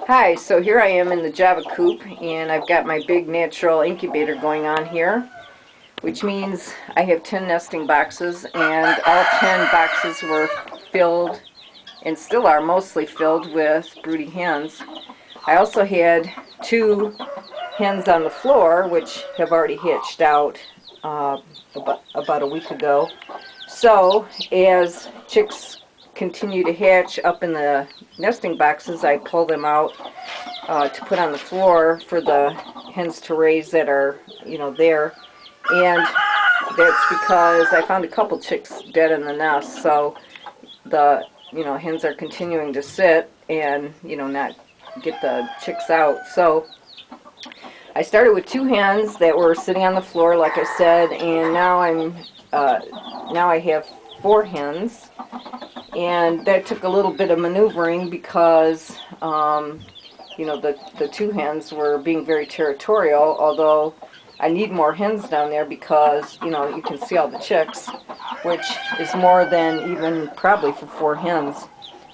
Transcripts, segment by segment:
Hi, so here I am in the Java coop, and I've got my big natural incubator going on here, which means I have 10 nesting boxes, and all 10 boxes were filled, and still are mostly filled, with broody hens. I also had 2 hens on the floor, which have already hatched out about a week ago. So as chicks continue to hatch up in the nesting boxes, I pull them out to put on the floor for the hens to raise that are, there. And that's because I found a couple chicks dead in the nest, so the, hens are continuing to sit and, not get the chicks out. So I started with 2 hens that were sitting on the floor, like I said, and now now I have 4 hens, and that took a little bit of maneuvering because the 2 hens were being very territorial, although I need more hens down there because you can see all the chicks, which is more than even probably for 4 hens.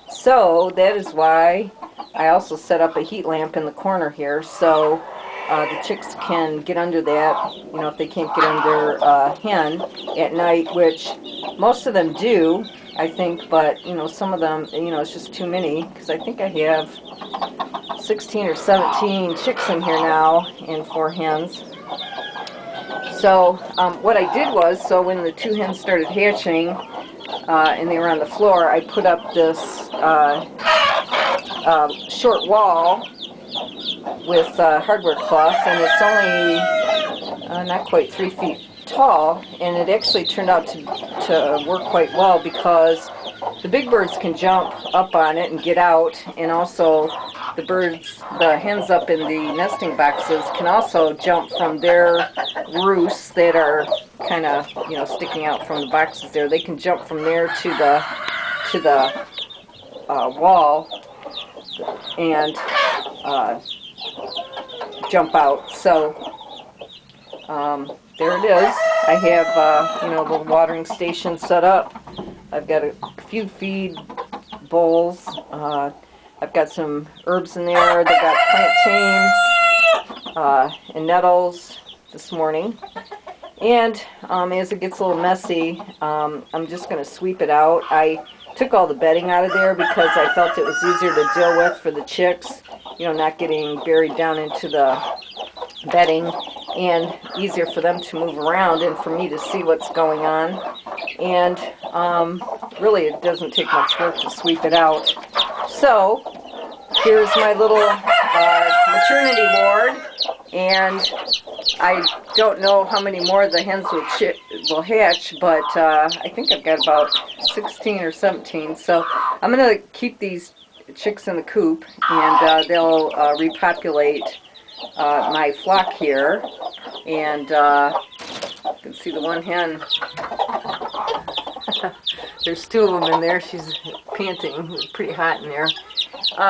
So that is why I also set up a heat lamp in the corner here, so the chicks can get under that, if they can't get under a hen at night, which most of them do, I think, but, some of them, it's just too many, because I think I have 16 or 17 chicks in here now and 4 hens. So what I did was, so when the 2 hens started hatching and they were on the floor, I put up this short wall with hardware cloth, and it's only not quite 3 feet tall, and it actually turned out to work quite well because the big birds can jump up on it and get out, and also the hens up in the nesting boxes can also jump from their roosts that are kind of sticking out from the boxes there. They can jump from there to the wall and jump out. So there it is. I have a little watering station set up. I've got a few feed bowls. I've got some herbs in there. They got plantains and nettles this morning. And as it gets a little messy, I'm just going to sweep it out. I took all the bedding out of there because I felt it was easier to deal with for the chicks, not getting buried down into the bedding, and easier for them to move around and for me to see what's going on. And really it doesn't take much work to sweep it out. So here's my little maternity ward, and I don't know how many more the hens will hatch, but I think I've got about 16 or 17. So I'm going to keep these chicks in the coop, and they'll repopulate my flock here. And you can see the one hen. There's 2 of them in there. She's panting. It's pretty hot in there.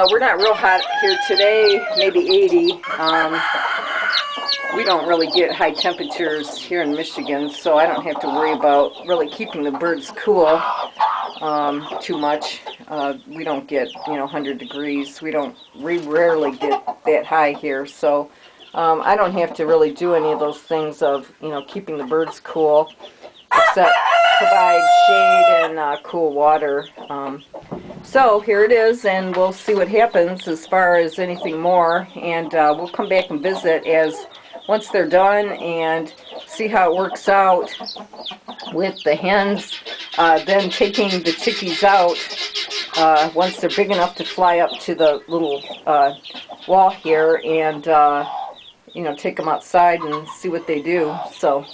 We're not real hot here today, maybe 80. We don't really get high temperatures here in Michigan, so I don't have to worry about really keeping the birds cool too much. We don't get 100 degrees. We rarely get that high here, so I don't have to really do any of those things of keeping the birds cool, except provide shade and cool water. So here it is, and we'll see what happens as far as anything more, and we'll come back and visit once they're done and see how it works out with the hens, then taking the chickies out once they're big enough to fly up to the little wall here, and take them outside and see what they do. So